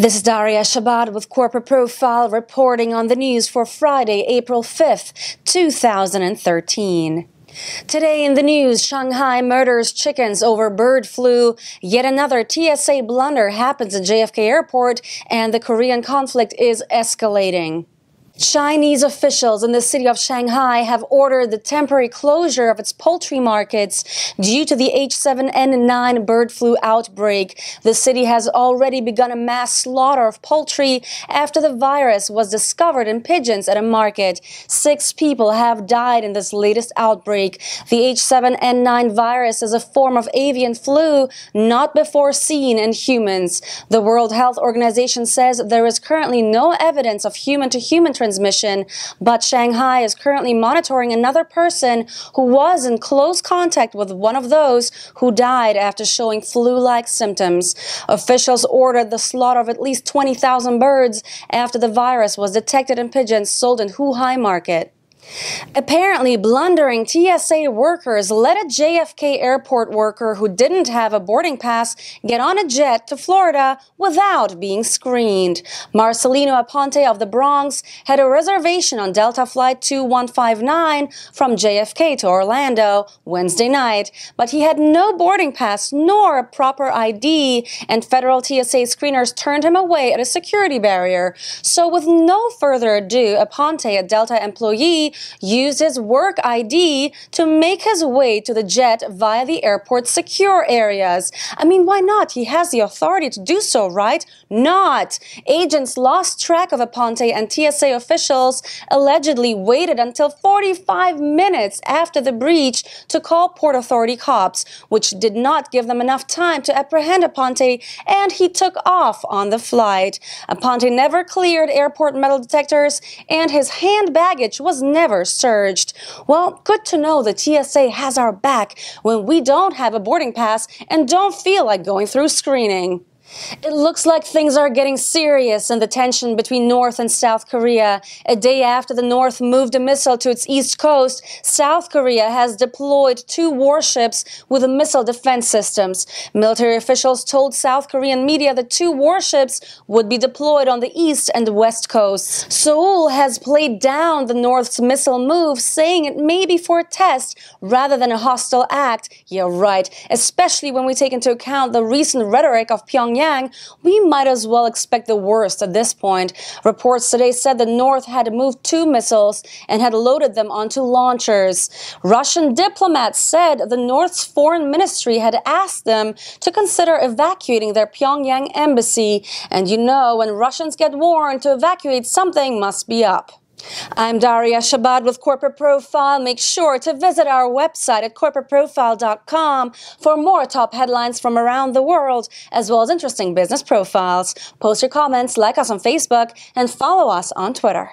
This is Daria Shabbat with Corporate Profile reporting on the news for Friday, April 5th, 2013. Today in the news, Shanghai murders chickens over bird flu, yet another TSA blunder happens at JFK Airport, and the Korean conflict is escalating. Chinese officials in the city of Shanghai have ordered the temporary closure of its poultry markets due to the H7N9 bird flu outbreak. The city has already begun a mass slaughter of poultry after the virus was discovered in pigeons at a market. 6 people have died in this latest outbreak. The H7N9 virus is a form of avian flu not before seen in humans. The World Health Organization says there is currently no evidence of human-to-human transmission, but Shanghai is currently monitoring another person who was in close contact with one of those who died after showing flu-like symptoms. Officials ordered the slaughter of at least 20,000 birds after the virus was detected in pigeons sold in Huhuai market. Apparently, blundering TSA workers let a JFK Airport worker who didn't have a boarding pass get on a jet to Florida without being screened. Marcelino Aponte of the Bronx had a reservation on Delta Flight 2159 from JFK to Orlando Wednesday night, but he had no boarding pass nor a proper ID, and federal TSA screeners turned him away at a security barrier. So with no further ado, Aponte, a Delta employee, used his work ID to make his way to the jet via the airport's secure areas. I mean, why not? He has the authority to do so, right? Not. Agents lost track of Aponte, and TSA officials allegedly waited until 45 minutes after the breach to call Port Authority cops, which did not give them enough time to apprehend Aponte, and he took off on the flight. Aponte never cleared airport metal detectors, and his hand baggage was never surged. Well, good to know the TSA has our back when we don't have a boarding pass and don't feel like going through screening. It looks like things are getting serious in the tension between North and South Korea. A day after the North moved a missile to its east coast, South Korea has deployed 2 warships with missile defense systems. Military officials told South Korean media the 2 warships would be deployed on the east and west coasts. Seoul has played down the North's missile move, saying it may be for a test rather than a hostile act. Yeah, right. Especially when we take into account the recent rhetoric of Pyongyang, we might as well expect the worst at this point. Reports today said the North had moved 2 missiles and had loaded them onto launchers. Russian diplomats said the North's foreign ministry had asked them to consider evacuating their Pyongyang embassy. And you know, when Russians get warned to evacuate, something must be up. I'm Daria Shabbat with Corporate Profile. Make sure to visit our website at corporateprofile.com for more top headlines from around the world, as well as interesting business profiles. Post your comments, like us on Facebook, and follow us on Twitter.